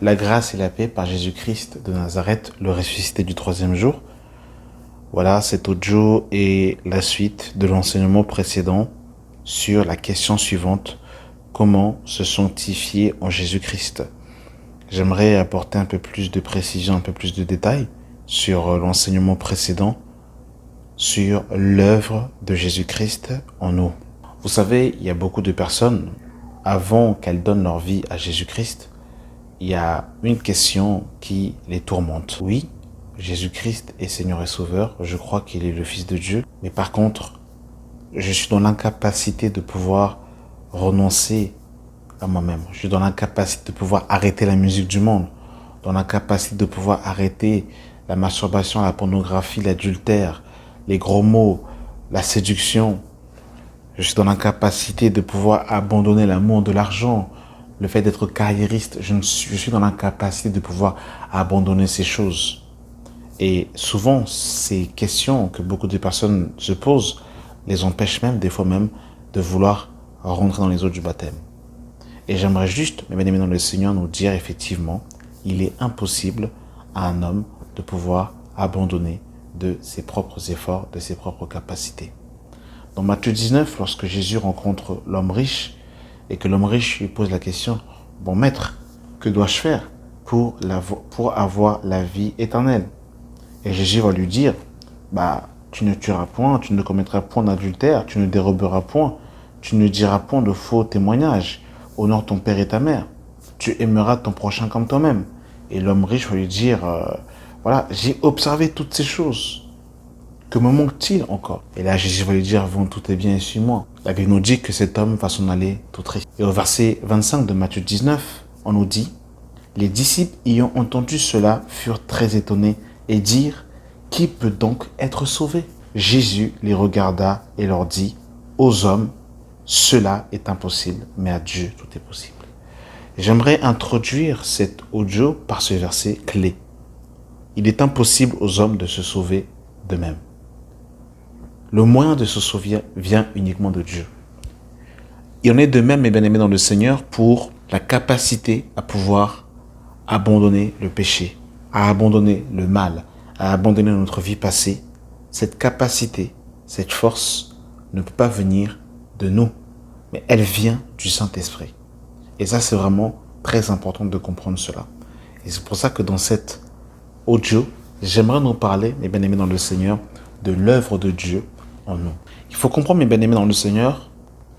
La grâce et la paix par Jésus-Christ de Nazareth, le ressuscité du troisième jour. Voilà, cet audio est la suite de l'enseignement précédent sur la question suivante. Comment se sanctifier en Jésus-Christ? J'aimerais apporter un peu plus de précision, un peu plus de détails sur l'enseignement précédent, sur l'œuvre de Jésus-Christ en nous. Vous savez, il y a beaucoup de personnes, avant qu'elles donnent leur vie à Jésus-Christ, il y a une question qui les tourmente. Oui, Jésus-Christ est Seigneur et Sauveur, je crois qu'il est le Fils de Dieu, mais par contre, je suis dans l'incapacité de pouvoir renoncer à moi-même. Je suis dans l'incapacité de pouvoir arrêter la musique du monde, dans l'incapacité de pouvoir arrêter la masturbation, la pornographie, l'adultère, les gros mots, la séduction. Je suis dans l'incapacité de pouvoir abandonner l'amour de l'argent, le fait d'être carriériste. Je suis dans l'incapacité de pouvoir abandonner ces choses. Et souvent, ces questions que beaucoup de personnes se posent les empêchent même, des fois même, de vouloir rentrer dans les eaux du baptême. Et j'aimerais juste, mes bien-aimés dans le Seigneur, nous dire effectivement, il est impossible à un homme de pouvoir abandonner de ses propres efforts, de ses propres capacités. Dans Matthieu 19, lorsque Jésus rencontre l'homme riche, et que l'homme riche lui pose la question, « Bon maître, que dois-je faire pour avoir la vie éternelle ?» Et Jésus va lui dire, « Tu ne tueras point, tu ne commettras point d'adultère, tu ne déroberas point, tu ne diras point de faux témoignages, honore ton père et ta mère, tu aimeras ton prochain comme toi-même. » Et l'homme riche va lui dire, « Voilà, j'ai observé toutes ces choses. Que me manque-t-il encore ?» Et là, Jésus va lui dire, « Vends tout tes biens et suis-moi. » La Bible nous dit que cet homme va s'en aller tout triste. Et au verset 25 de Matthieu 19, on nous dit, « Les disciples ayant entendu cela furent très étonnés et dirent, « Qui peut donc être sauvé ?» Jésus les regarda et leur dit, « Aux hommes, cela est impossible, mais à Dieu, tout est possible. » J'aimerais introduire cet audio par ce verset clé. Il est impossible aux hommes de se sauver d'eux-mêmes. Le moyen de se sauver vient uniquement de Dieu. Il en est de même, mes bien-aimés dans le Seigneur, pour la capacité à pouvoir abandonner le péché, à abandonner le mal, à abandonner notre vie passée. Cette capacité, cette force ne peut pas venir de nous, mais elle vient du Saint-Esprit. Et ça, c'est vraiment très important de comprendre cela. Et c'est pour ça que dans cet audio, j'aimerais nous parler, mes bien-aimés dans le Seigneur, de l'œuvre de Dieu en nous. Il faut comprendre, mes bien-aimés dans le Seigneur,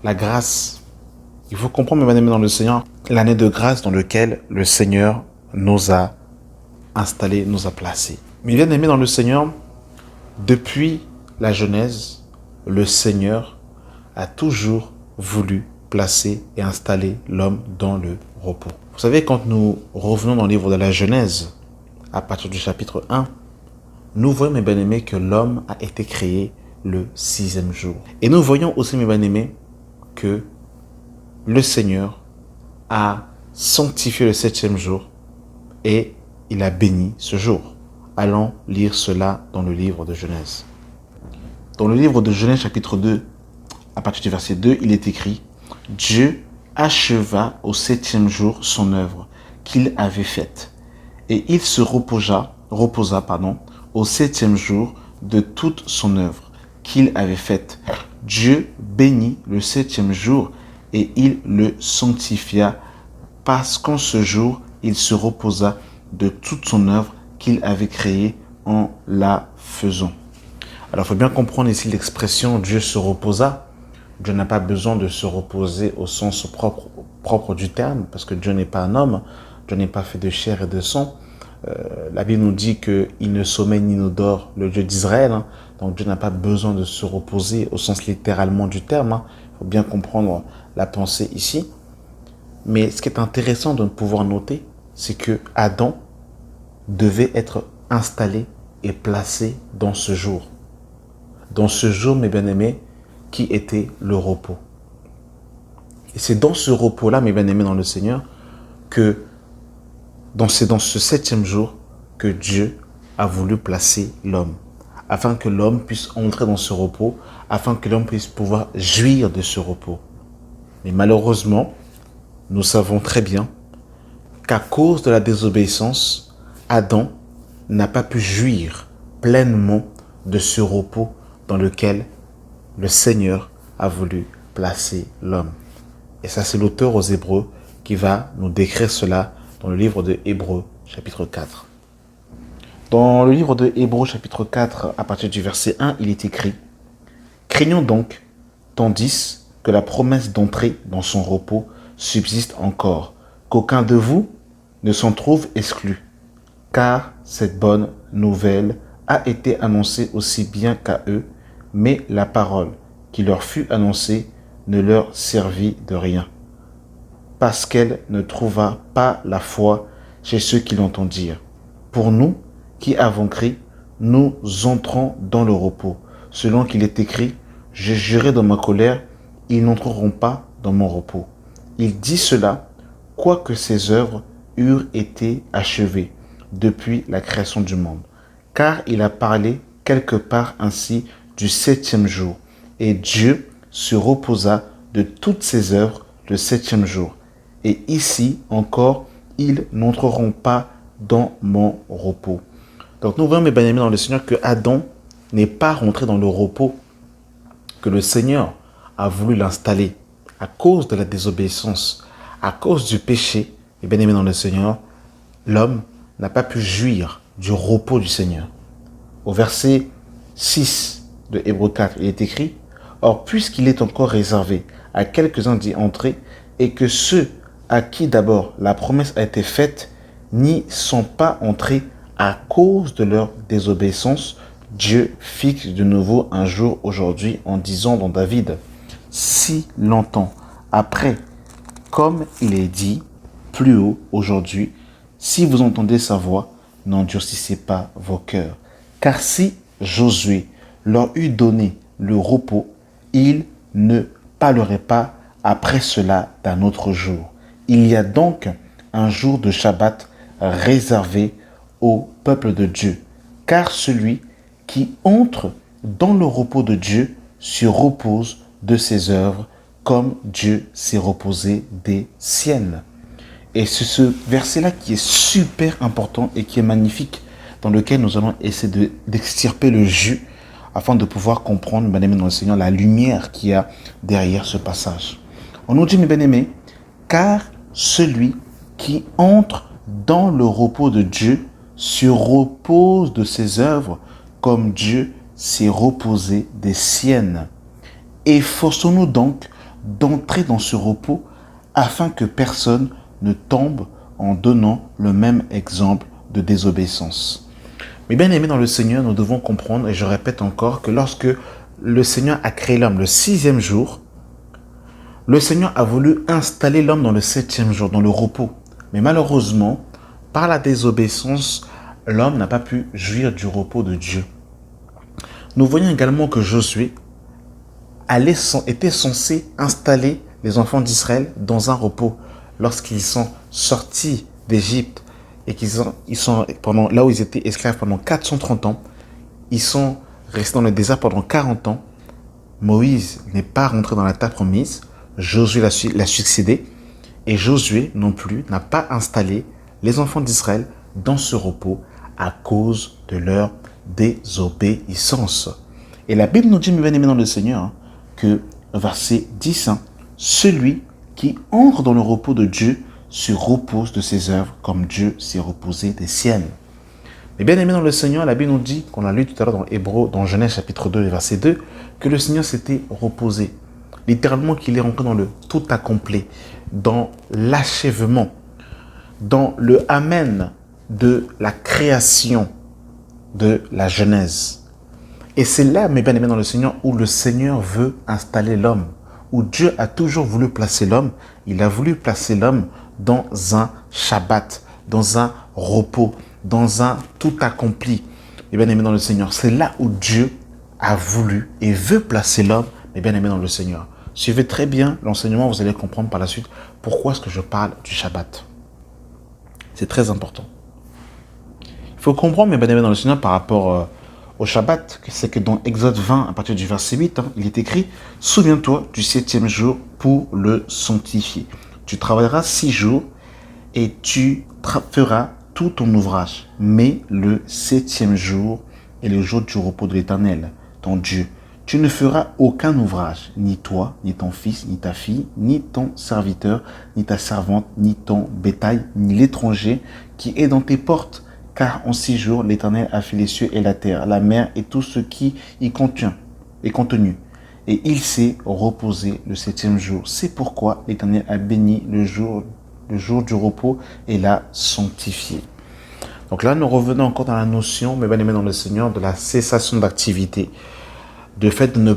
la grâce. Il faut comprendre, mes bien-aimés dans le Seigneur, l'année de grâce dans laquelle le Seigneur nous a installés, nous a placés. Mes bien-aimés dans le Seigneur, depuis la Genèse, le Seigneur a toujours voulu placer et installer l'homme dans le repos. Vous savez, quand nous revenons dans le livre de la Genèse, à partir du chapitre 1, nous voyons, mes bien-aimés, que l'homme a été créé le 6e jour. Et nous voyons aussi, mes bien-aimés, que le Seigneur a sanctifié le 7e jour et il a béni ce jour. Allons lire cela dans le livre de Genèse. Dans le livre de Genèse, chapitre 2, à partir du verset 2, il est écrit « Dieu acheva au 7e jour son œuvre qu'il avait faite, et il se reposa au 7e jour de toute son œuvre qu'il avait faite. Dieu bénit le 7e jour et il le sanctifia parce qu'en ce jour, il se reposa de toute son œuvre qu'il avait créée en la faisant. » Alors, il faut bien comprendre ici l'expression « Dieu se reposa ». Dieu n'a pas besoin de se reposer au sens propre du terme, parce que Dieu n'est pas un homme, Dieu n'est pas fait de chair et de sang. La Bible nous dit qu'il ne sommeille ni ne dort, le Dieu d'Israël. Donc Dieu n'a pas besoin de se reposer au sens littéralement du terme. Il faut bien comprendre la pensée ici. Mais ce qui est intéressant de pouvoir noter, c'est que Adam devait être installé et placé dans ce jour. Dans ce jour, mes bien-aimés, qui était le repos. Et c'est dans ce repos-là, mes bien-aimés dans le Seigneur, que c'est dans ce 7e jour que Dieu a voulu placer l'homme, afin que l'homme puisse entrer dans ce repos, afin que l'homme puisse pouvoir jouir de ce repos. Mais malheureusement, nous savons très bien qu'à cause de la désobéissance, Adam n'a pas pu jouir pleinement de ce repos dans lequel le Seigneur a voulu placer l'homme. Et ça, c'est l'auteur aux Hébreux qui va nous décrire cela dans le livre de Hébreux, chapitre 4. Dans le livre de Hébreux, chapitre 4, à partir du verset 1, il est écrit « Craignons donc, tandis que la promesse d'entrer dans son repos subsiste encore, qu'aucun de vous ne s'en trouve exclu, car cette bonne nouvelle a été annoncée aussi bien qu'à eux, mais la parole qui leur fut annoncée ne leur servit de rien, parce qu'elle ne trouva pas la foi chez ceux qui l'entendirent. Pour nous, qui avons cru, nous entrons dans le repos, selon qu'il est écrit, « Je jurai dans ma colère, ils n'entreront pas dans mon repos. » Il dit cela, quoique ses œuvres eurent été achevées depuis la création du monde. Car il a parlé quelque part ainsi du 7e jour, et Dieu se reposa de toutes ses œuvres le 7e jour. Et ici encore, ils n'entreront pas dans mon repos. Donc nous voyons, mes bien-aimés dans le Seigneur, que Adam n'est pas rentré dans le repos que le Seigneur a voulu l'installer à cause de la désobéissance, à cause du péché. Mes bien-aimés dans le Seigneur, l'homme n'a pas pu jouir du repos du Seigneur. Au verset 6 de Hébreux 4, il est écrit « Or, puisqu'il est encore réservé à quelques-uns d'y entrer, et que ceux à qui d'abord la promesse a été faite n'y sont pas entrés à cause de leur désobéissance, Dieu fixe de nouveau un jour aujourd'hui en disant dans David, si longtemps après, comme il est dit plus haut aujourd'hui, si vous entendez sa voix, n'endurcissez pas vos cœurs. Car si Josué leur eût donné le repos, il ne parlerait pas après cela d'un autre jour. Il y a donc un jour de Shabbat réservé au peuple de Dieu, car celui qui entre dans le repos de Dieu se repose de ses œuvres, comme Dieu s'est reposé des siennes. Et c'est ce verset-là qui est super important et qui est magnifique, dans lequel nous allons essayer d'extirper le jus afin de pouvoir comprendre, mes bien-aimés dans le Seigneur, la lumière qu'il y a derrière ce passage. On nous dit, mes bien-aimés, car celui qui entre dans le repos de Dieu se repose de ses œuvres comme Dieu s'est reposé des siennes. Efforçons-nous donc d'entrer dans ce repos afin que personne ne tombe en donnant le même exemple de désobéissance. Mais bien aimés dans le Seigneur, nous devons comprendre, et je répète encore, que lorsque le Seigneur a créé l'homme le 6e jour, le Seigneur a voulu installer l'homme dans le 7e jour, dans le repos. Mais malheureusement, par la désobéissance, l'homme n'a pas pu jouir du repos de Dieu. Nous voyons également que Josué était censé installer les enfants d'Israël dans un repos lorsqu'ils sont sortis d'Égypte et qu'ils sont pendant là où ils étaient esclaves pendant 430 ans. Ils sont restés dans le désert pendant 40 ans. Moïse n'est pas rentré dans la terre promise. Josué l'a succédé. Et Josué non plus n'a pas installé les enfants d'Israël dans ce repos à cause de leur désobéissance. Et la Bible nous dit, mes bien-aimés dans le Seigneur, que verset 10, celui qui entre dans le repos de Dieu se repose de ses œuvres comme Dieu s'est reposé des siennes. Mais bien aimé dans le Seigneur, la Bible nous dit, qu'on a lu tout à l'heure dans Hébreux, dans Genèse chapitre 2, verset 2, que le Seigneur s'était reposé. Littéralement qu'il est rentré dans le tout accompli, dans l'achèvement, dans le amen de la création de la Genèse. Et c'est là, mes bien aimés dans le Seigneur, où le Seigneur veut installer l'homme, où Dieu a toujours voulu placer l'homme. Il a voulu placer l'homme dans un Shabbat, dans un repos, dans un tout accompli. Mes bien-aimés dans le Seigneur, c'est là où Dieu a voulu et veut placer l'homme, mes bien-aimés dans le Seigneur. Suivez très bien l'enseignement, vous allez comprendre par la suite pourquoi est-ce que je parle du Shabbat. C'est très important. Il faut comprendre, mes bien-aimés dans le Seigneur, par rapport au Shabbat, c'est que dans Exode 20, à partir du verset 8, il est écrit « Souviens-toi du 7e jour pour le sanctifier. Tu travailleras 6 jours et tu feras tout ton ouvrage. Mais le 7e jour est le jour du repos de l'Éternel, ton Dieu. Tu ne feras aucun ouvrage, ni toi, ni ton fils, ni ta fille, ni ton serviteur, ni ta servante, ni ton bétail, ni l'étranger qui est dans tes portes. Car en 6 jours, l'Éternel a fait les cieux et la terre, la mer et tout ce qui y est contenu. Et il s'est reposé le 7e jour. C'est pourquoi l'Éternel a béni le jour du repos et l'a sanctifié. Donc là, nous revenons encore dans la notion, mes bien-aimés dans le Seigneur, de la cessation d'activité. Le fait de ne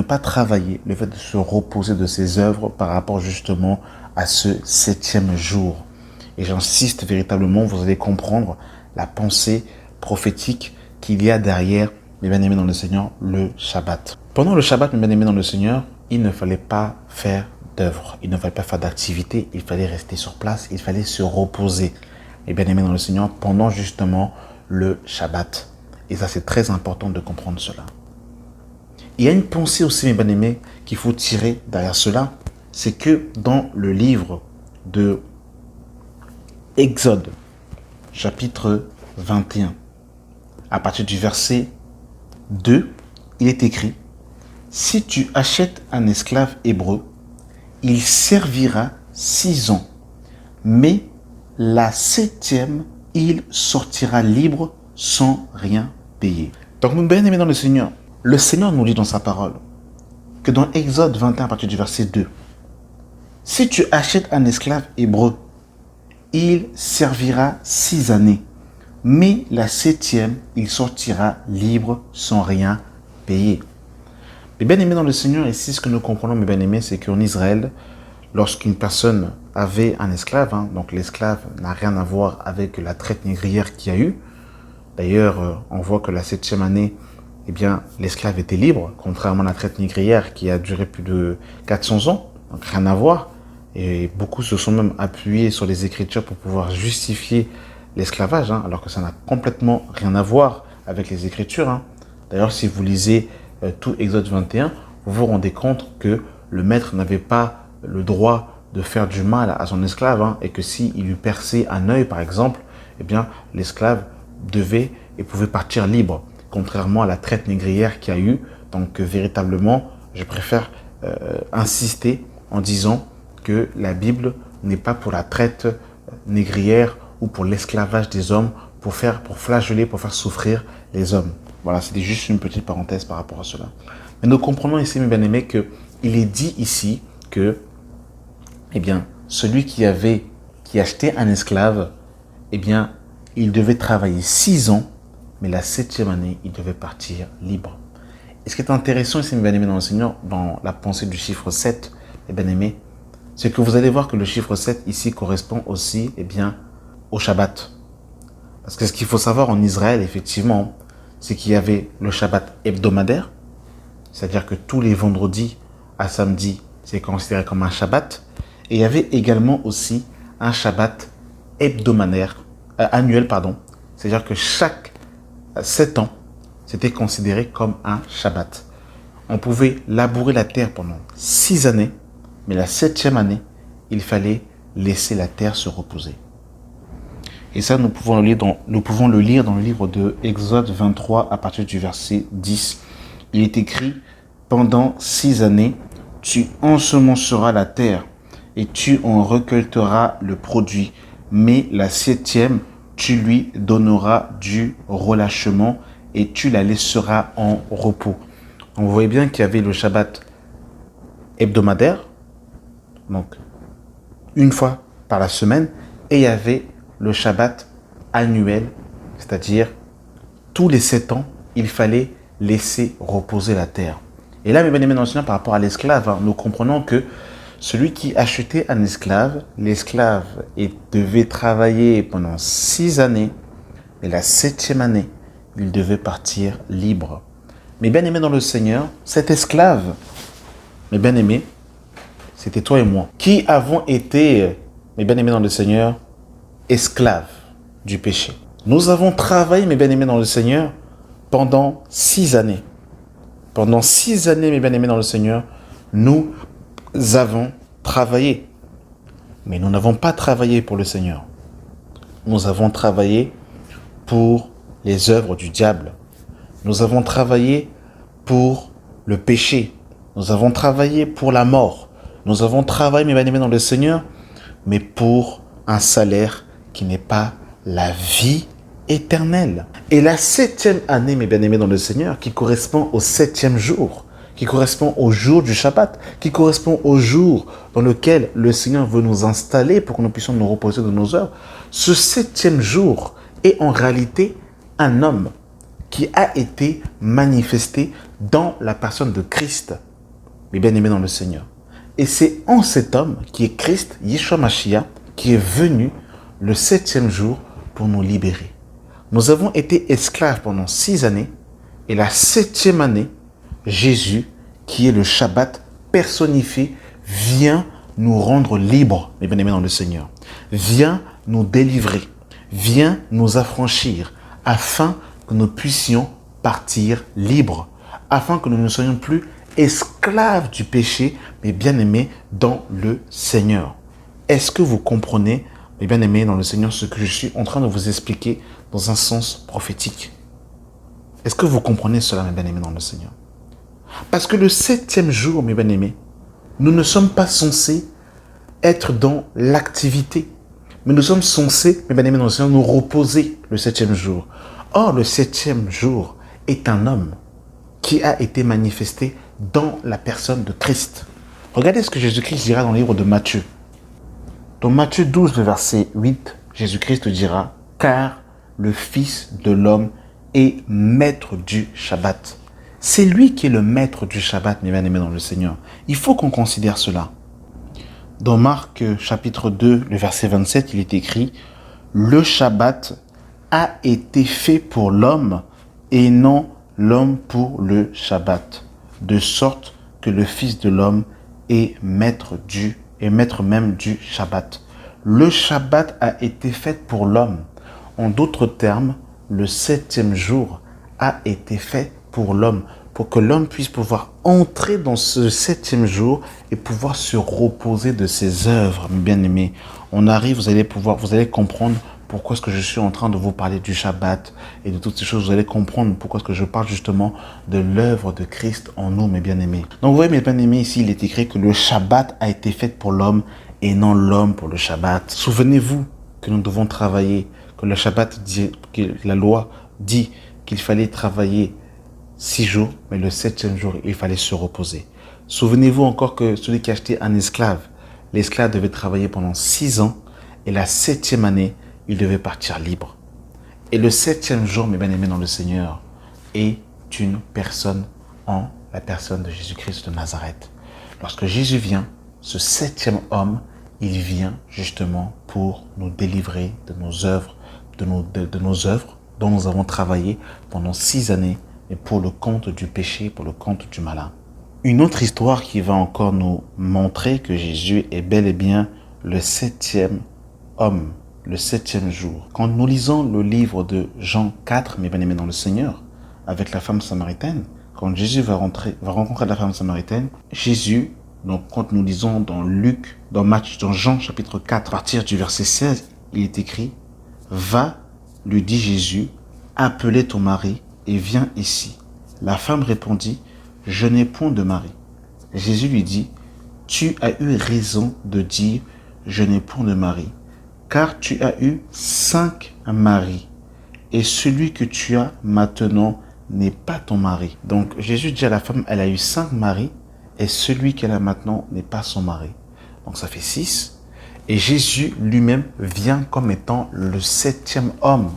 pas travailler, le fait de se reposer de ses œuvres par rapport justement à ce 7e jour. Et j'insiste véritablement, vous allez comprendre la pensée prophétique qu'il y a derrière, mes bien-aimés dans le Seigneur, le Shabbat. Pendant le Shabbat, mes bien-aimés dans le Seigneur, il ne fallait pas faire d'œuvre, il ne fallait pas faire d'activité, il fallait rester sur place, il fallait se reposer, mes bien-aimés dans le Seigneur, pendant justement le Shabbat. Et ça, c'est très important de comprendre cela. Il y a une pensée aussi, mes bien-aimés, qu'il faut tirer derrière cela. C'est que dans le livre de Exode, chapitre 21, à partir du verset 2, il est écrit « Si tu achètes un esclave hébreu, il servira 6 ans, mais la 7e, il sortira libre sans rien payer. » Donc, mon bien-aimé dans le Seigneur nous dit dans sa parole que dans Exode 21, à partir du verset 2, si tu achètes un esclave hébreu, il servira 6 années, mais la 7e, il sortira libre sans rien payer. Mais bien-aimés dans le Seigneur, ici, ce que nous comprenons, mes bien-aimés, c'est qu'en Israël, lorsqu'une personne avait un esclave, donc l'esclave n'a rien à voir avec la traite négrière qu'il y a eu. D'ailleurs, on voit que la 7e année, eh bien, l'esclave était libre, contrairement à la traite négrière qui a duré plus de 400 ans. Donc rien à voir. Et beaucoup se sont même appuyés sur les Écritures pour pouvoir justifier l'esclavage, alors que ça n'a complètement rien à voir avec les Écritures. D'ailleurs, si vous lisez tout Exode 21, vous vous rendez compte que le maître n'avait pas le droit de faire du mal à son esclave, et que s'il lui perçait un œil, par exemple, eh bien, l'esclave devait et pouvait partir libre, contrairement à la traite négrière qu'il y a eu. Donc, véritablement, je préfère insister en disant que la Bible n'est pas pour la traite négrière ou pour l'esclavage des hommes, pour flageller, pour faire souffrir les hommes. Voilà, c'était juste une petite parenthèse par rapport à cela. Mais nous comprenons ici, mes bien-aimés, qu'il est dit ici que, eh bien, celui qui achetait un esclave, eh bien, il devait travailler 6 ans, mais la 7e année, il devait partir libre. Et ce qui est intéressant ici, mes bien-aimés dans le Seigneur, dans la pensée du chiffre 7, mes bien-aimés, c'est que vous allez voir que le chiffre 7 ici correspond aussi, eh bien, au Shabbat. Parce que ce qu'il faut savoir en Israël, effectivement, c'est qu'il y avait le Shabbat hebdomadaire, c'est-à-dire que tous les vendredis à samedi, c'est considéré comme un Shabbat. Et il y avait également aussi un Shabbat annuel, c'est-à-dire que chaque 7 ans, c'était considéré comme un Shabbat. On pouvait labourer la terre pendant 6 années, mais la 7e année, il fallait laisser la terre se reposer. Et ça, nous pouvons le lire dans le livre de Exode 23 à partir du verset 10. Il est écrit « Pendant 6 années, tu ensemenceras la terre et tu en recueilleras le produit, mais la 7e, tu lui donneras du relâchement et tu la laisseras en repos. » On voyait bien qu'il y avait le Shabbat hebdomadaire, donc une fois par la semaine, et il y avait le Shabbat annuel, c'est-à-dire tous les 7 ans, il fallait laisser reposer la terre. Et là, mes bien-aimés dans le Seigneur, par rapport à l'esclave, nous comprenons que celui qui achetait un esclave, l'esclave devait travailler pendant 6 années, et la 7e année, il devait partir libre. Mes bien-aimés dans le Seigneur, cet esclave, mes bien-aimés, c'était toi et moi, qui avons été, mes bien-aimés dans le Seigneur, esclaves du péché. Nous avons travaillé, mes bien-aimés dans le Seigneur, pendant 6 années. Pendant 6 années, mes bien-aimés dans le Seigneur, nous avons travaillé. Mais nous n'avons pas travaillé pour le Seigneur. Nous avons travaillé pour les œuvres du diable. Nous avons travaillé pour le péché. Nous avons travaillé pour la mort. Nous avons travaillé, mes bien-aimés, dans le Seigneur, mais pour un salaire qui n'est pas la vie éternelle. Et la 7e année, mes bien-aimés, dans le Seigneur, qui correspond au 7e jour, qui correspond au jour du Shabbat, qui correspond au jour dans lequel le Seigneur veut nous installer pour que nous puissions nous reposer de nos œuvres, ce 7e jour est en réalité un homme qui a été manifesté dans la personne de Christ, mes bien-aimés dans le Seigneur. Et c'est en cet homme qui est Christ, Yeshua Mashiach, qui est venu le 7e jour pour nous libérer. Nous avons été esclaves pendant 6 années et la 7e année, Jésus, qui est le Shabbat personnifié, vient nous rendre libres, mes bien-aimés dans le Seigneur. Vient nous délivrer, vient nous affranchir, afin que nous puissions partir libres, afin que nous ne soyons plus esclaves du péché, mais bien-aimés dans le Seigneur. Est-ce que vous comprenez, mes bien-aimés dans le Seigneur, ce que je suis en train de vous expliquer dans un sens prophétique? Est-ce que vous comprenez cela, mes bien-aimés dans le Seigneur? Parce que le 7e jour, mes bien-aimés, nous ne sommes pas censés être dans l'activité, mais nous sommes censés, mes bien-aimés dans le Seigneur, nous reposer le 7e jour. Or, le 7e jour est un homme qui a été manifesté dans la personne de Christ. Regardez ce que Jésus-Christ dira dans le livre de Matthieu. Dans Matthieu 12, le verset 8, Jésus-Christ dira « Car le Fils de l'homme est maître du Shabbat. » C'est lui qui est le maître du Shabbat, mes bien-aimés dans le Seigneur. Il faut qu'on considère cela. Dans Marc chapitre 2, le verset 27, il est écrit « Le Shabbat a été fait pour l'homme et non l'homme pour le Shabbat, de sorte que le Fils de l'homme est maître même du Shabbat. » Le Shabbat a été fait pour l'homme. En d'autres termes, le 7e jour a été fait pour l'homme, pour que l'homme puisse pouvoir entrer dans ce 7e jour et pouvoir se reposer de ses œuvres, bien-aimés. On arrive, vous allez comprendre pourquoi est-ce que je suis en train de vous parler du Shabbat et de toutes ces choses. Vous allez comprendre pourquoi est-ce que je parle justement de l'œuvre de Christ en nous, mes bien-aimés. Donc vous voyez, mes bien-aimés, ici, il est écrit que le Shabbat a été fait pour l'homme et non l'homme pour le Shabbat. Souvenez-vous que nous devons travailler, que le Shabbat dit, que la loi dit qu'il fallait travailler 6 jours, mais le 7e jour, il fallait se reposer. Souvenez-vous encore que celui qui achetait un esclave, l'esclave devait travailler pendant 6 ans et la 7e année, il devait partir libre. Et le 7e jour, mes bien-aimés dans le Seigneur, est une personne en la personne de Jésus-Christ de Nazareth. Lorsque Jésus vient, ce 7e homme, il vient justement pour nous délivrer de nos œuvres, de nos œuvres dont nous avons travaillé pendant 6 années, et pour le compte du péché, pour le compte du malin. Une autre histoire qui va encore nous montrer que Jésus est bel et bien le 7e homme, le 7e jour. Quand nous lisons le livre de Jean 4, mes bien-aimés dans le Seigneur, avec la femme samaritaine, quand Jésus va rencontrer la femme samaritaine, Jésus, donc quand nous lisons dans dans Jean chapitre 4, à partir du verset 16, il est écrit « Va, lui dit Jésus, appelez ton mari et viens ici. » La femme répondit « Je n'ai point de mari. » Jésus lui dit « Tu as eu raison de dire « Je n'ai point de mari ». Car tu as eu 5 maris, et celui que tu as maintenant n'est pas ton mari. Donc Jésus dit à la femme, elle a eu 5 maris, et celui qu'elle a maintenant n'est pas son mari. Donc ça fait 6. Et Jésus lui-même vient comme étant le 7e homme,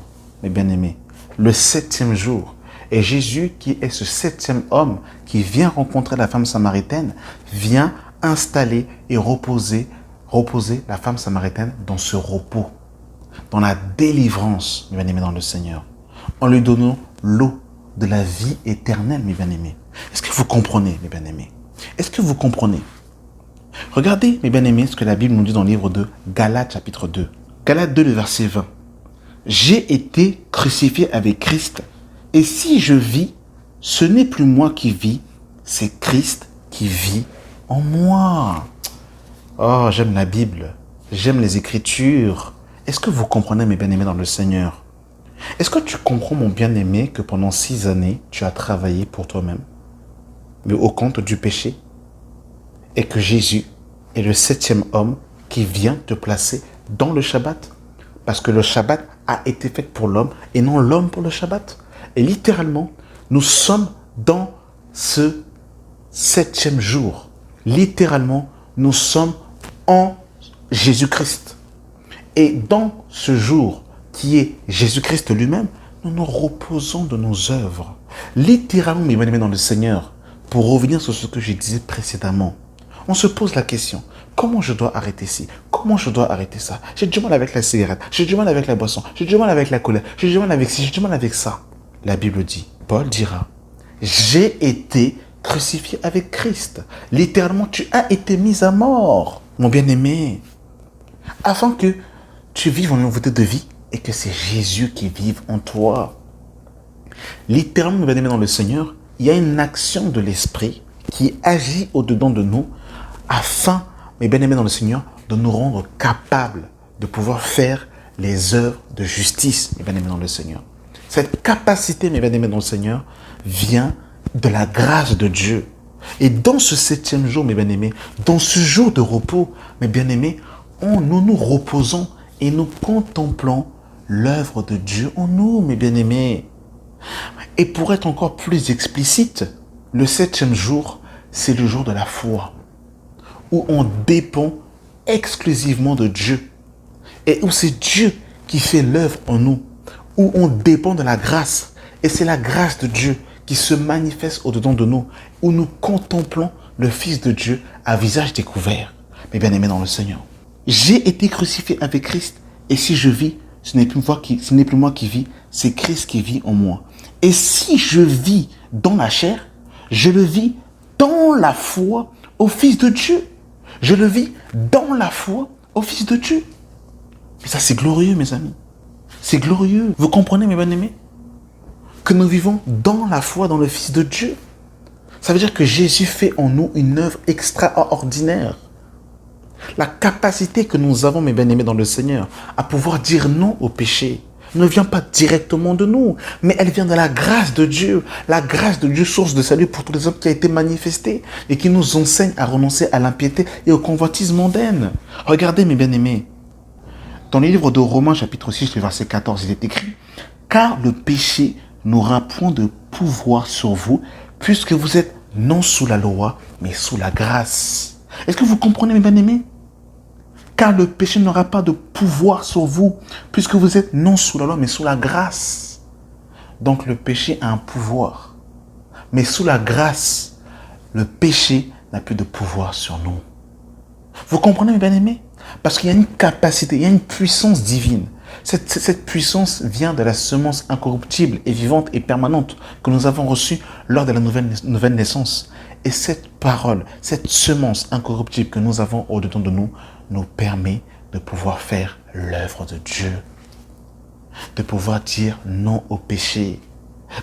mes bien-aimés, le 7e jour. Et Jésus, qui est ce 7e homme, qui vient rencontrer la femme samaritaine, vient installer et reposer la femme samaritaine dans ce repos, dans la délivrance, mes bien-aimés dans le Seigneur, en lui donnant l'eau de la vie éternelle, mes bien-aimés. Est-ce que vous comprenez, mes bien-aimés? Est-ce que vous comprenez? Regardez, mes bien-aimés, ce que la Bible nous dit dans le livre de Galates, chapitre 2. Galates 2, le verset 20. « J'ai été crucifié avec Christ, et si je vis, ce n'est plus moi qui vis, c'est Christ qui vit en moi. » Oh, j'aime la Bible. j'aime les Écritures. Est-ce que vous comprenez, mes bien-aimés dans le Seigneur? Est-ce que tu comprends, mon bien-aimé, que pendant 6 années, tu as travaillé pour toi-même, mais au compte du péché, et que Jésus est le 7e homme qui vient te placer dans le Shabbat? Parce que le Shabbat a été fait pour l'homme et non l'homme pour le Shabbat. Et littéralement, nous sommes dans ce 7e jour. Littéralement, nous sommes en Jésus-Christ. Et dans ce jour qui est Jésus-Christ lui-même, nous nous reposons de nos œuvres. Littéralement, mes bien-aimés dans le Seigneur, pour revenir sur ce que je disais précédemment, on se pose la question, comment je dois arrêter ci? Comment je dois arrêter ça? J'ai du mal avec la cigarette, j'ai du mal avec la boisson, j'ai du mal avec la colère, j'ai du mal avec ci, j'ai du mal avec ça. La Bible dit, Paul dira, j'ai été crucifié avec Christ. Littéralement, tu as été mis à mort, mon bien-aimé, afin que tu vives en nouveauté de vie et que c'est Jésus qui vive en toi. Littéralement, mes bien-aimés dans le Seigneur, il y a une action de l'Esprit qui agit au-dedans de nous afin, mes bien-aimés dans le Seigneur, de nous rendre capables de pouvoir faire les œuvres de justice, mes bien-aimés dans le Seigneur. Cette capacité, mes bien-aimés dans le Seigneur, vient de la grâce de Dieu. Et dans ce 7e jour, mes bien-aimés, dans ce jour de repos, mes bien-aimés, nous nous reposons et nous contemplons l'œuvre de Dieu en nous, mes bien-aimés. Et pour être encore plus explicite, le 7e jour, c'est le jour de la foi, où on dépend exclusivement de Dieu, et où c'est Dieu qui fait l'œuvre en nous, où on dépend de la grâce, et c'est la grâce de Dieu qui se manifeste au-dedans de nous, où nous contemplons le Fils de Dieu à visage découvert. Mes bien-aimés dans le Seigneur, j'ai été crucifié avec Christ, et si je vis, ce n'est plus moi qui vis, c'est Christ qui vit en moi. Et si je vis dans la chair, je le vis dans la foi au Fils de Dieu. Je le vis dans la foi au Fils de Dieu. Et ça, c'est glorieux, mes amis. C'est glorieux. Vous comprenez, mes bien-aimés? Que nous vivons dans la foi dans le Fils de Dieu. Ça veut dire que Jésus fait en nous une œuvre extraordinaire. La capacité que nous avons, mes bien-aimés dans le Seigneur, à pouvoir dire non au péché, ne vient pas directement de nous, mais elle vient de la grâce de Dieu. La grâce de Dieu, source de salut pour tous les hommes, qui a été manifestée et qui nous enseigne à renoncer à l'impiété et au convoitise mondaine. Regardez, mes bien-aimés, dans le livre de Romains, chapitre 6, le verset 14, il est écrit « Car le péché n'aura point de pouvoir sur vous, puisque vous êtes non sous la loi, mais sous la grâce. » Est-ce que vous comprenez, mes bien-aimés? Car le péché n'aura pas de pouvoir sur vous, puisque vous êtes non sous la loi, mais sous la grâce. Donc le péché a un pouvoir. Mais sous la grâce, le péché n'a plus de pouvoir sur nous. Vous comprenez, mes bien-aimés? Parce qu'il y a une capacité, il y a une puissance divine. Cette puissance vient de la semence incorruptible et vivante et permanente que nous avons reçue lors de la nouvelle naissance. Et cette parole, cette semence incorruptible que nous avons au-dedans de nous, nous permet de pouvoir faire l'œuvre de Dieu. De pouvoir dire non au péché.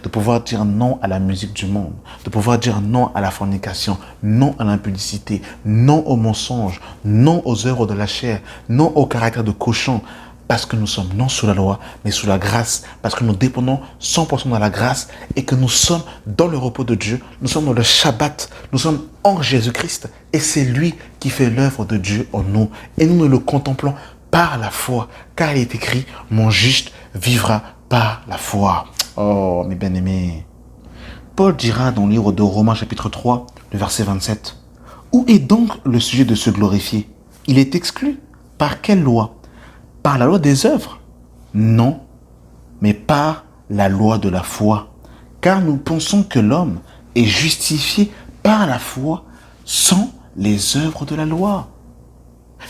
De pouvoir dire non à la musique du monde. De pouvoir dire non à la fornication, non à l'impudicité, non au mensonge, non aux œuvres de la chair, non au caractère de cochon. Parce que nous sommes non sous la loi, mais sous la grâce. Parce que nous dépendons 100% de la grâce et que nous sommes dans le repos de Dieu. Nous sommes dans le Shabbat. Nous sommes en Jésus-Christ. Et c'est lui qui fait l'œuvre de Dieu en nous. Et nous le contemplons par la foi. Car il est écrit, mon juste vivra par la foi. Oh, mes bien-aimés. Paul dira dans le livre de Romains chapitre 3, le verset 27. Où est donc le sujet de se glorifier? Il est exclu. Par quelle loi? Par la loi des œuvres? Non, mais par la loi de la foi. Car nous pensons que l'homme est justifié par la foi sans les œuvres de la loi.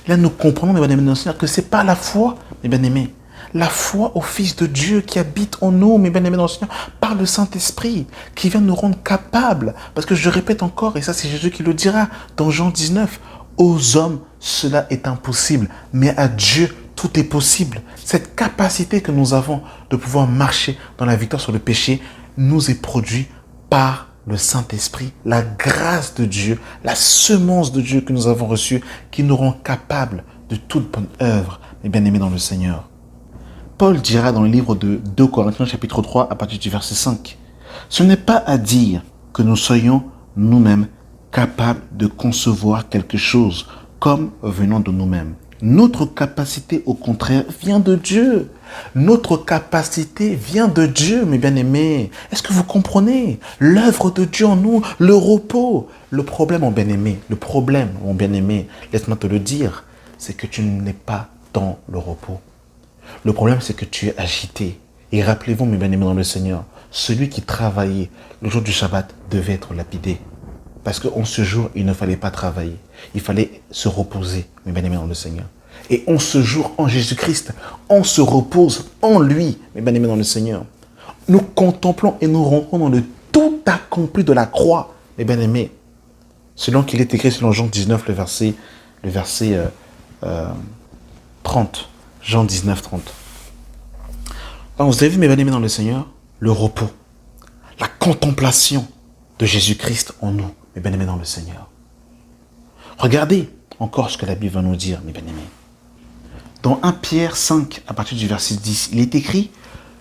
Là, nous comprenons, mes bien-aimés, que c'est par la foi, mes bien-aimés, la foi au Fils de Dieu qui habite en nous, mes bien-aimés dans le Seigneur, par le Saint-Esprit, qui vient nous rendre capables. Parce que je répète encore, et ça c'est Jésus qui le dira, dans Jean 19, aux hommes, cela est impossible, mais à Dieu, tout est possible. Cette capacité que nous avons de pouvoir marcher dans la victoire sur le péché nous est produite par le Saint-Esprit, la grâce de Dieu, la semence de Dieu que nous avons reçue, qui nous rend capables de toute bonne œuvre, mes bien-aimés dans le Seigneur. Paul dira dans le livre de 2 Corinthiens chapitre 3 à partir du verset 5, « Ce n'est pas à dire que nous soyons nous-mêmes capables de concevoir quelque chose comme venant de nous-mêmes. Notre capacité, au contraire, vient de Dieu. Notre capacité vient de Dieu, mes bien-aimés. Est-ce que vous comprenez? L'œuvre de Dieu en nous, le repos. Le problème, mon bien-aimé, laisse-moi te le dire, c'est que tu n'es pas dans le repos. Le problème, c'est que tu es agité. Et rappelez-vous, mes bien-aimés dans le Seigneur, celui qui travaillait le jour du Shabbat devait être lapidé. Parce qu'en ce jour, il ne fallait pas travailler. Il fallait se reposer, mes bien-aimés dans le Seigneur. Et en ce jour, en Jésus-Christ, on se repose en lui, mes bien-aimés dans le Seigneur. Nous contemplons et nous rentrons dans le tout accompli de la croix, mes bien-aimés. Selon qu'il est écrit selon Jean 19, le verset 30. Jean 19, 30. Alors, vous avez vu, mes bien-aimés dans le Seigneur, le repos, la contemplation de Jésus-Christ en nous, mes bien-aimés dans le Seigneur. Regardez encore ce que la Bible va nous dire, mes bien-aimés. Dans 1 Pierre 5, à partir du verset 10, il est écrit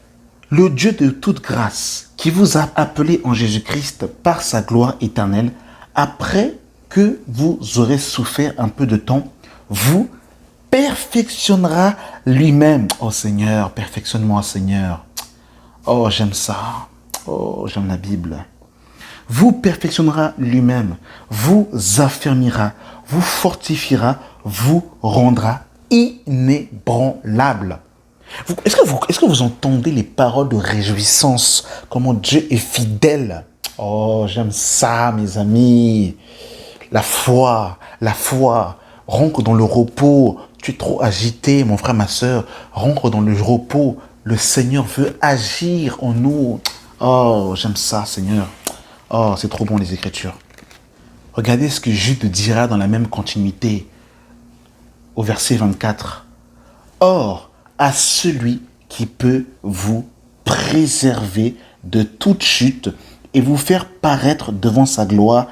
« Le Dieu de toute grâce, qui vous a appelé en Jésus-Christ par sa gloire éternelle, après que vous aurez souffert un peu de temps, vous perfectionnera lui-même. » Oh Seigneur, perfectionne-moi Seigneur. Oh, j'aime ça. Oh, j'aime la Bible. Vous perfectionnera lui-même, vous affermira, vous fortifiera, vous rendra inébranlable. Est-ce que vous entendez les paroles de réjouissance? Comment Dieu est fidèle? Oh, j'aime ça, mes amis. La foi, rentre dans le repos. Tu es trop agité, mon frère, ma soeur. Rentre dans le repos. Le Seigneur veut agir en nous. Oh, j'aime ça, Seigneur. Oh, c'est trop bon, les Écritures. Regardez ce que Jude dira dans la même continuité, au verset 24. « Or, à celui qui peut vous préserver de toute chute et vous faire paraître devant sa gloire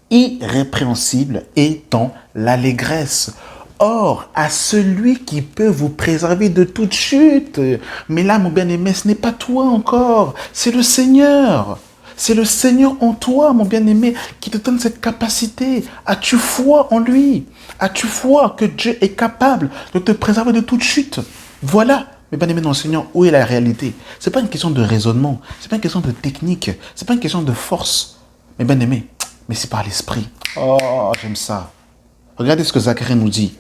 irrépréhensible et dans l'allégresse. » Or, à celui qui peut vous préserver de toute chute. Mais là, mon bien-aimé, ce n'est pas toi encore, c'est le Seigneur. C'est le Seigneur en toi, mon bien-aimé, qui te donne cette capacité. As-tu foi en lui? As-tu foi que Dieu est capable de te préserver de toute chute? Voilà, mes bien-aimés dans le Seigneur, où est la réalité? Ce n'est pas une question de raisonnement, ce n'est pas une question de technique, ce n'est pas une question de force, mes bien-aimés, mais c'est par l'esprit. Oh, j'aime ça. Regardez ce que Zacharie nous dit.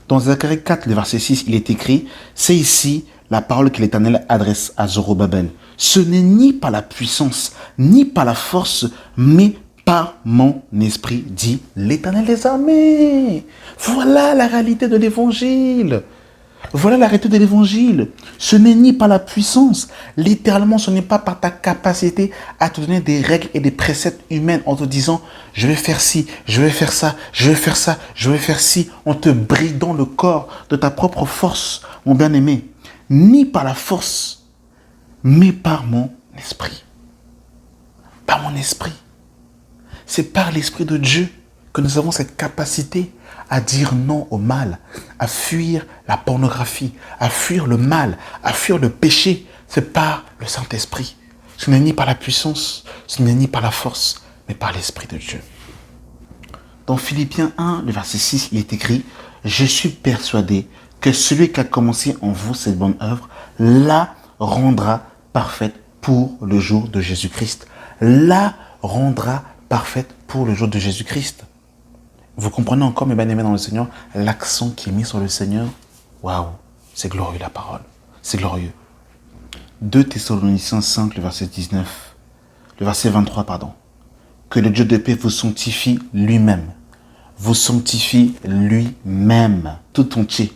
Dans Zacharie 4, le verset 6, il est écrit, c'est ici la parole que l'Éternel adresse à Zorobabel. Ce n'est ni par la puissance, ni par la force, mais par mon esprit, dit l'Éternel des armées. Voilà la réalité de l'Évangile. Voilà la réalité de l'Évangile. Ce n'est ni par la puissance, littéralement, ce n'est pas par ta capacité à te donner des règles et des préceptes humaines en te disant « je vais faire ci, je vais faire ça, je vais faire ça, je vais faire ci », en te bridant le corps de ta propre force, mon bien-aimé. Ni par la force, mais par mon esprit. Par mon esprit. C'est par l'Esprit de Dieu que nous avons cette capacité à dire non au mal, à fuir la pornographie, à fuir le mal, à fuir le péché. C'est par le Saint-Esprit. Ce n'est ni par la puissance, ce n'est ni par la force, mais par l'Esprit de Dieu. Dans Philippiens 1, le verset 6, il est écrit « Je suis persuadé que celui qui a commencé en vous cette bonne œuvre, la rendra parfaite pour le jour de Jésus-Christ. » La rendra parfaite pour le jour de Jésus-Christ. Vous comprenez encore, mes bien-aimés dans le Seigneur, l'accent qui est mis sur le Seigneur? Waouh, c'est glorieux la parole, c'est glorieux. 2 Thessaloniciens 5, le verset 19, le verset 23, pardon. Que le Dieu de paix vous sanctifie lui-même, tout entier,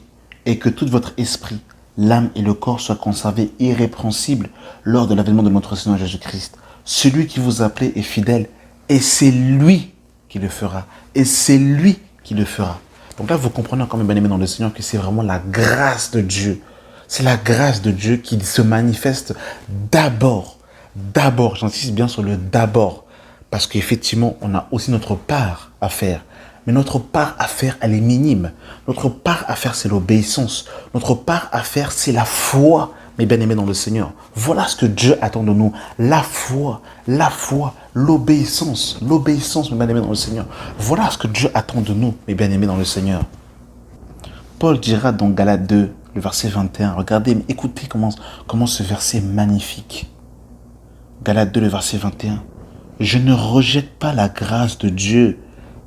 et que tout votre esprit, l'âme et le corps soient conservés irrépréhensibles lors de l'avènement de notre Seigneur Jésus-Christ. Celui qui vous appelait est fidèle, et c'est lui qui le fera. Et c'est lui qui le fera. Donc là, vous comprenez encore, mes bien-aimés dans le Seigneur, que c'est vraiment la grâce de Dieu. C'est la grâce de Dieu qui se manifeste d'abord. D'abord, j'insiste bien sur le d'abord. Parce qu'effectivement, on a aussi notre part à faire. Mais notre part à faire, elle est minime. Notre part à faire, c'est l'obéissance. Notre part à faire, c'est la foi, mes bien-aimés dans le Seigneur. Voilà ce que Dieu attend de nous. La foi, l'obéissance, mes bien-aimés dans le Seigneur. Voilà ce que Dieu attend de nous, mes bien-aimés dans le Seigneur. Paul dira dans Galates 2, le verset 21, regardez, écoutez comment ce verset est magnifique. Galates 2, le verset 21. Je ne rejette pas la grâce de Dieu,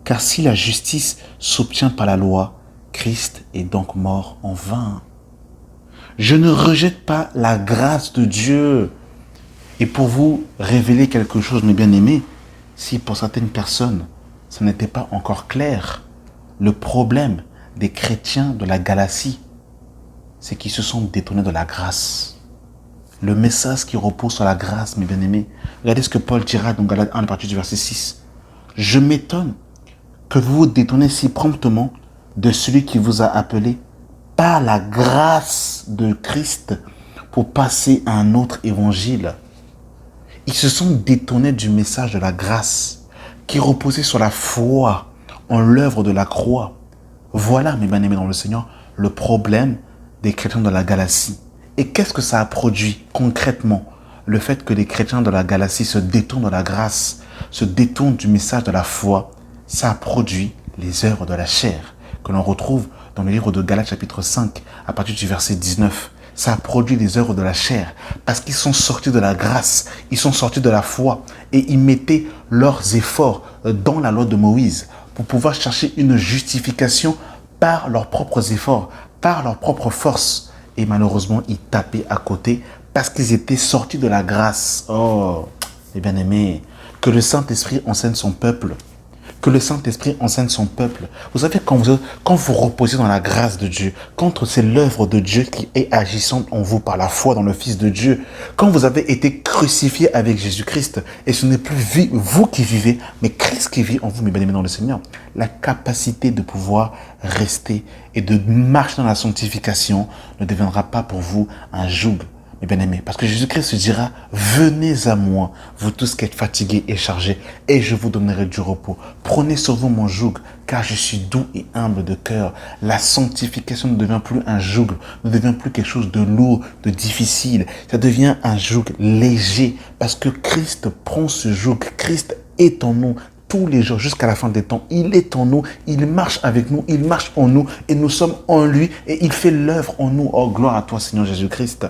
car si la justice s'obtient par la loi, Christ est donc mort en vain. Je ne rejette pas la grâce de Dieu. Et pour vous révéler quelque chose, mes bien-aimés, si pour certaines personnes, ça n'était pas encore clair, le problème des chrétiens de la Galatie, c'est qu'ils se sont détournés de la grâce. Le message qui repose sur la grâce, mes bien-aimés. Regardez ce que Paul dira dans Galates 1, à partir du verset 6. Je m'étonne que vous vous détournez si promptement de celui qui vous a appelé par la grâce de Christ pour passer à un autre évangile. Ils se sont détournés du message de la grâce qui reposait sur la foi en l'œuvre de la croix. Voilà, mes bien-aimés dans le Seigneur, le problème des chrétiens de la Galatie. Et qu'est-ce que ça a produit concrètement? Le fait que les chrétiens de la Galatie se détournent de la grâce, se détournent du message de la foi, ça a produit les œuvres de la chair que l'on retrouve dans le livre de Galates chapitre 5 à partir du verset 19. Ça a produit les œuvres de la chair parce qu'ils sont sortis de la grâce, ils sont sortis de la foi et ils mettaient leurs efforts dans la loi de Moïse pour pouvoir chercher une justification par leurs propres efforts, par leurs propres forces. Et malheureusement, ils tapaient à côté parce qu'ils étaient sortis de la grâce. Oh, mes bien-aimés, que le Saint-Esprit enseigne son peuple. Que le Saint-Esprit enseigne son peuple. Vous savez, quand vous reposez dans la grâce de Dieu, quand c'est l'œuvre de Dieu qui est agissante en vous par la foi dans le Fils de Dieu, quand vous avez été crucifié avec Jésus-Christ, et ce n'est plus vous qui vivez, mais Christ qui vit en vous, mes bien-aimés dans le Seigneur, la capacité de pouvoir rester et de marcher dans la sanctification ne deviendra pas pour vous un joug. Mes bien-aimés, parce que Jésus-Christ se dira, venez à moi, vous tous qui êtes fatigués et chargés, et je vous donnerai du repos. Prenez sur vous mon joug, car je suis doux et humble de cœur. La sanctification ne devient plus un joug, ne devient plus quelque chose de lourd, de difficile. Ça devient un joug léger, parce que Christ prend ce joug. Christ est en nous tous les jours jusqu'à la fin des temps. Il est en nous, il marche avec nous, il marche en nous, et nous sommes en lui, et il fait l'œuvre en nous. Oh, gloire à toi, Seigneur Jésus-Christ.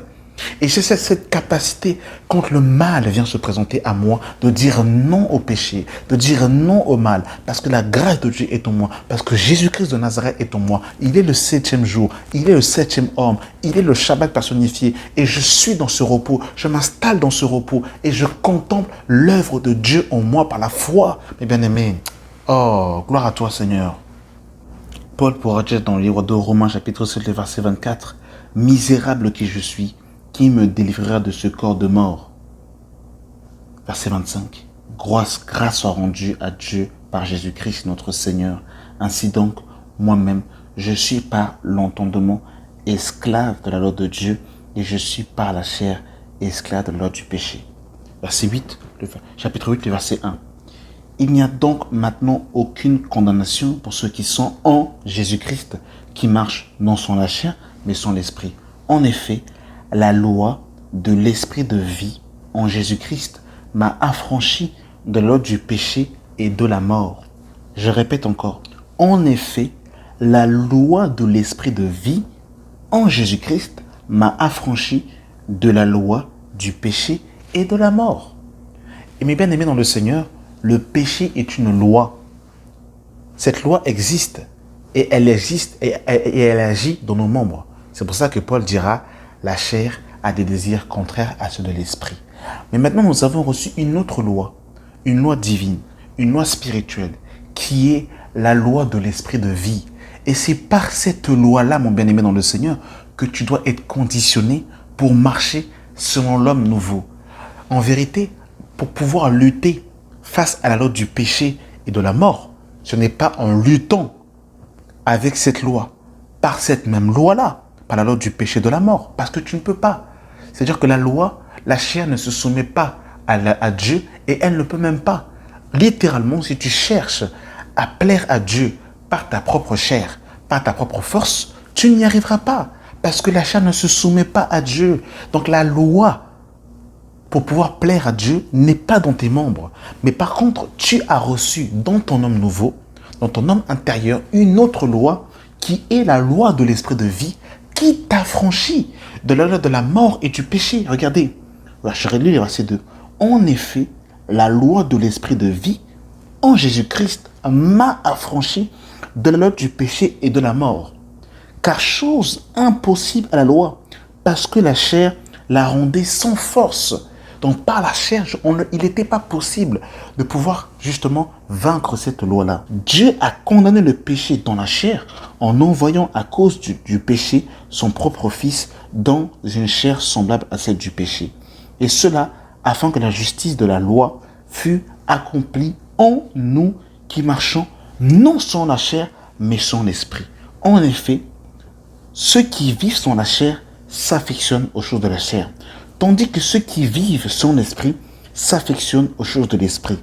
Et j'ai cette capacité, quand le mal vient se présenter à moi, de dire non au péché, de dire non au mal, parce que la grâce de Dieu est en moi, parce que Jésus-Christ de Nazareth est en moi. Il est le 7e jour, il est le 7e homme, il est le Shabbat personnifié, et je suis dans ce repos, je m'installe dans ce repos, et je contemple l'œuvre de Dieu en moi par la foi, mes bien-aimés. Oh, gloire à toi, Seigneur. Paul pourra dire dans le livre de Romains, chapitre 7, le verset 24, « Misérable qui je suis, qui me délivrera de ce corps de mort ?» Verset 25. Grâce soit rendue à Dieu par Jésus-Christ notre Seigneur. Ainsi donc, moi-même, je suis par l'entendement esclave de la loi de Dieu et je suis par la chair esclave de la loi du péché. Verset 8, chapitre 8, le verset 1. Il n'y a donc maintenant aucune condamnation pour ceux qui sont en Jésus-Christ, qui marchent non sans la chair, mais sans l'esprit. En effet, la loi de l'esprit de vie en Jésus-Christ m'a affranchi de la loi du péché et de la mort. Je répète encore. En effet, la loi de l'esprit de vie en Jésus-Christ m'a affranchi de la loi du péché et de la mort. Et mes bien-aimés dans le Seigneur, le péché est une loi. Cette loi existe et elle existe et elle agit dans nos membres. C'est pour ça que Paul dira, la chair a des désirs contraires à ceux de l'esprit. Mais maintenant, nous avons reçu une autre loi, une loi divine, une loi spirituelle, qui est la loi de l'esprit de vie. Et c'est par cette loi-là, mon bien-aimé dans le Seigneur, que tu dois être conditionné pour marcher selon l'homme nouveau. En vérité, pour pouvoir lutter face à la loi du péché et de la mort, ce n'est pas en luttant avec cette loi, par cette même loi-là, par la loi du péché et de la mort, parce que tu ne peux pas. C'est-à-dire que la loi, la chair ne se soumet pas à Dieu et elle ne peut même pas. Littéralement, si tu cherches à plaire à Dieu par ta propre chair, par ta propre force, tu n'y arriveras pas. Parce que la chair ne se soumet pas à Dieu. Donc la loi pour pouvoir plaire à Dieu n'est pas dans tes membres. Mais par contre, tu as reçu dans ton homme nouveau, dans ton homme intérieur, une autre loi qui est la loi de l'esprit de vie qui t'affranchit de la loi de la mort et du péché. Regardez, je relis le verset 2. En effet, la loi de l'esprit de vie en Jésus-Christ m'a affranchi de la loi du péché et de la mort. Car chose impossible à la loi, parce que la chair la rendait sans force. Donc par la chair, il n'était pas possible de pouvoir justement vaincre cette loi-là. Dieu a condamné le péché dans la chair en envoyant à cause du péché son propre fils dans une chair semblable à celle du péché. Et cela afin que la justice de la loi fût accomplie en nous qui marchons non sans la chair mais sans l'esprit. En effet, ceux qui vivent sans la chair s'affectionnent aux choses de la chair, tandis que ceux qui vivent sans l'esprit s'affectionnent aux choses de l'esprit.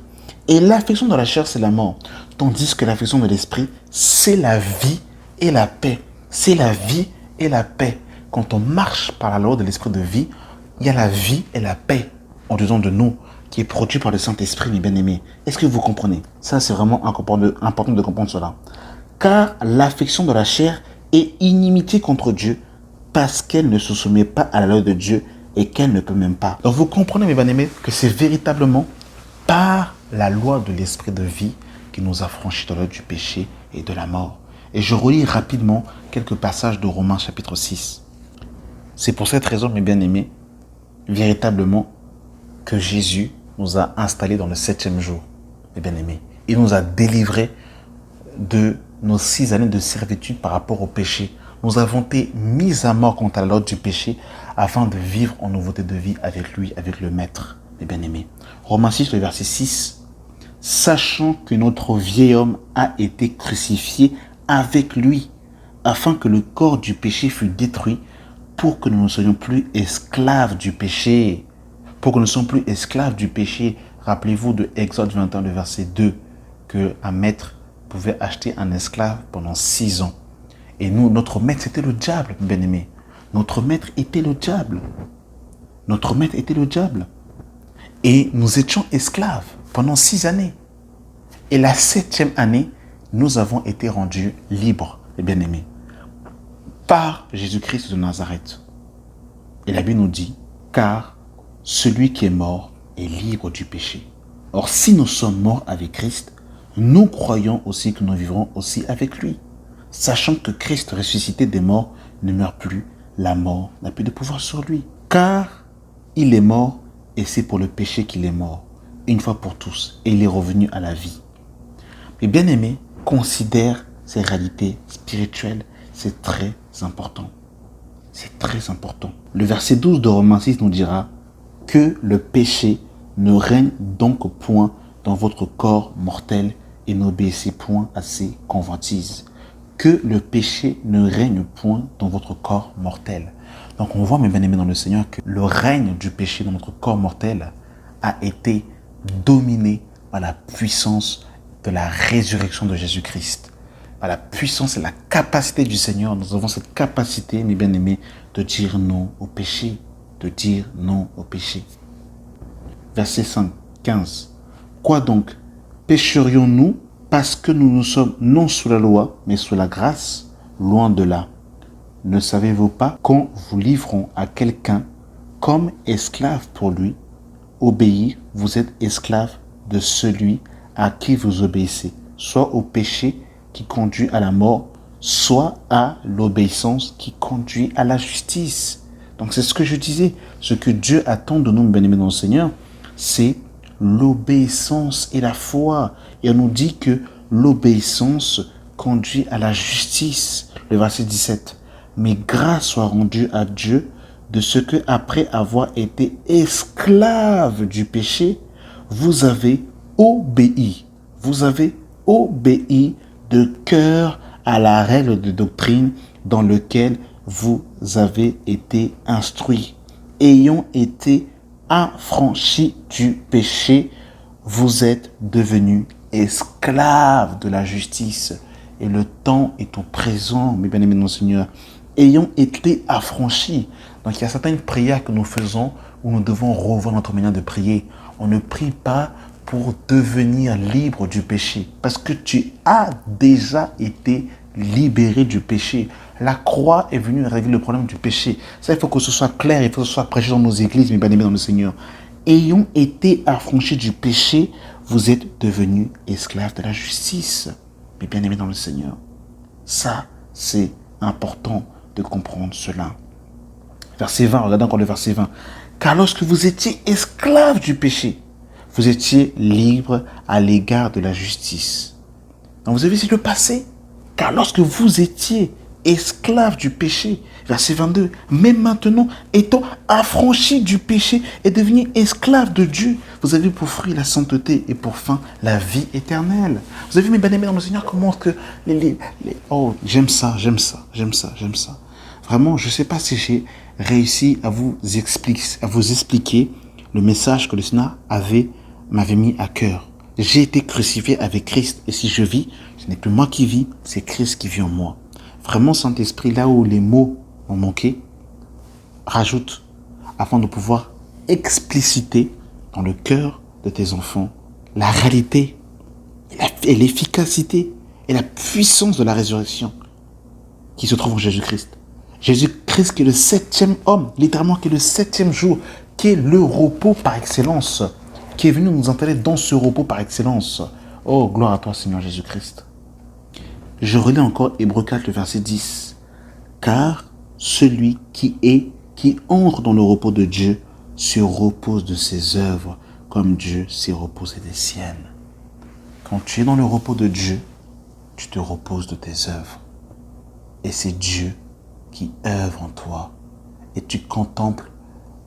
Et l'affection de la chair, c'est la mort, tandis que l'affection de l'esprit, c'est la vie et la paix. C'est la vie et la paix. Quand on marche par la loi de l'esprit de vie, il y a la vie et la paix en dedans de nous, qui est produit par le Saint-Esprit, mes bien-aimés. Est-ce que vous comprenez? Ça, c'est vraiment important de comprendre cela. Car l'affection de la chair est inimitié contre Dieu, parce qu'elle ne se soumet pas à la loi de Dieu et qu'elle ne peut même pas. Donc vous comprenez, mes bien-aimés, que c'est véritablement par la loi de l'esprit de vie qui nous a franchis de la loi du péché et de la mort. Et je relis rapidement quelques passages de Romains chapitre 6. C'est pour cette raison, mes bien-aimés, véritablement, que Jésus nous a installés dans le 7e jour, mes bien-aimés. Il nous a délivrés de nos 6 années de servitude par rapport au péché. Nous avons été mis à mort contre la loi du péché afin de vivre en nouveauté de vie avec lui, avec le Maître, mes bien-aimés. Romains 6, le verset 6. Sachant que notre vieil homme a été crucifié avec lui, afin que le corps du péché fût détruit, pour que nous ne soyons plus esclaves du péché. Pour que nous ne soyons plus esclaves du péché. Rappelez-vous de Exode 21, le verset 2, qu'un maître pouvait acheter un esclave pendant 6 ans. Et nous, notre maître, c'était le diable, bien-aimé. Notre maître était le diable. Notre maître était le diable. Et nous étions esclaves pendant 6 années. Et la 7e année, nous avons été rendus libres, bien-aimés, par Jésus-Christ de Nazareth. Et la Bible nous dit, car celui qui est mort est libre du péché. Or, si nous sommes morts avec Christ, nous croyons aussi que nous vivrons aussi avec lui. Sachant que Christ ressuscité des morts ne meurt plus, la mort n'a plus de pouvoir sur lui. Car il est mort et c'est pour le péché qu'il est mort, une fois pour tous, et il est revenu à la vie. Mais bien aimé, considère ces réalités spirituelles, c'est très important. C'est très important. Le verset 12 de Romains 6 nous dira que le péché ne règne donc point dans votre corps mortel et n'obéissez point à ses convoitises. Que le péché ne règne point dans votre corps mortel. Donc on voit, mes bien-aimés dans le Seigneur, que le règne du péché dans notre corps mortel a été dominé par la puissance de la résurrection de Jésus-Christ. Par la puissance et la capacité du Seigneur, nous avons cette capacité, mes bien-aimés, de dire non au péché. De dire non au péché. Verset 5, 15. Quoi donc? Pécherions-nous parce que nous ne sommes non sous la loi, mais sous la grâce? Loin de là. Ne savez-vous pas qu'on vous livrons à quelqu'un comme esclave pour lui? Obéir, vous êtes esclave de celui à qui vous obéissez, soit au péché qui conduit à la mort, soit à l'obéissance qui conduit à la justice. Donc c'est ce que je disais, ce que Dieu attend de nous, bien-aimés dans le Seigneur, c'est l'obéissance et la foi. Et on nous dit que l'obéissance conduit à la justice. Le verset 17. Mais grâce soit rendue à Dieu de ce que, après avoir été esclave du péché, vous avez obéi. Vous avez obéi de cœur à la règle de doctrine dans laquelle vous avez été instruits. Ayant été affranchis du péché, vous êtes devenus esclaves de la justice. Et le temps est au présent, mes bien-aimés dans le Seigneur. Ayons été affranchis. Donc il y a certaines prières que nous faisons où nous devons revoir notre manière de prier. On ne prie pas pour devenir libre du péché. Parce que tu as déjà été libéré du péché. La croix est venue régler le problème du péché. Ça, il faut que ce soit clair, il faut que ce soit prêché dans nos églises, mes bien-aimés dans le Seigneur. Ayant été affranchis du péché, vous êtes devenus esclaves de la justice, mes bien-aimés dans le Seigneur. Ça, c'est important de comprendre cela. Verset 20, regardez encore le verset 20. Car lorsque vous étiez esclaves du péché, vous étiez libres à l'égard de la justice. Donc vous avez vu le passé. Car lorsque vous étiez esclaves du péché, verset 22, mais maintenant, étant affranchis du péché et devenus esclaves de Dieu, vous avez pour fruit la sainteté et pour fin la vie éternelle. Vous avez vu, mes bien-aimés dans le Seigneur, comment que oh, j'aime ça. Vraiment, je ne sais pas si j'ai réussi à vous expliquer le message que le Seigneur m'avait mis à cœur. J'ai été crucifié avec Christ et si je vis, ce n'est plus moi qui vis, c'est Christ qui vit en moi. Vraiment, Saint-Esprit, là où les mots ont manqué, rajoute afin de pouvoir expliciter dans le cœur de tes enfants la réalité et l'efficacité et la puissance de la résurrection qui se trouve en Jésus-Christ. Jésus-Christ qui est le 7e homme, littéralement qui est le 7e jour, qui est le repos par excellence, qui est venu nous installer dans ce repos par excellence. Oh, gloire à toi, Seigneur Jésus-Christ. Je relis encore Hébreux 4, le verset 10. Car celui qui entre dans le repos de Dieu se repose de ses œuvres, comme Dieu s'est reposé des siennes. Quand tu es dans le repos de Dieu, tu te reposes de tes œuvres. Et c'est Dieu qui œuvre en toi. Et tu contemples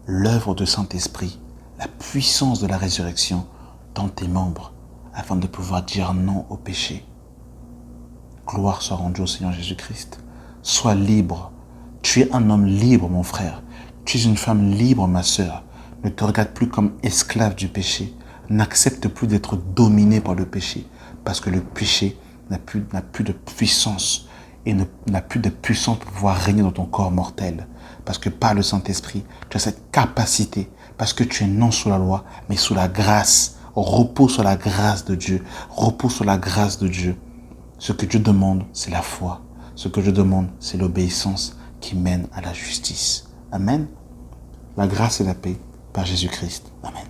l'œuvre de Saint-Esprit, la puissance de la résurrection dans tes membres, afin de pouvoir dire non au péché. Gloire soit rendue au Seigneur Jésus-Christ. Sois libre. Tu es un homme libre, mon frère. Tu es une femme libre, ma sœur. Ne te regarde plus comme esclave du péché. N'accepte plus d'être dominé par le péché. Parce que le péché n'a plus de puissance. Et n'a plus de puissance pour pouvoir régner dans ton corps mortel. Parce que par le Saint-Esprit, tu as cette capacité. Parce que tu es non sous la loi, mais sous la grâce. Repose sur la grâce de Dieu. Repose sur la grâce de Dieu. Ce que Dieu demande, c'est la foi. Ce que Dieu demande, c'est l'obéissance qui mène à la justice. Amen. La grâce et la paix par Jésus-Christ. Amen.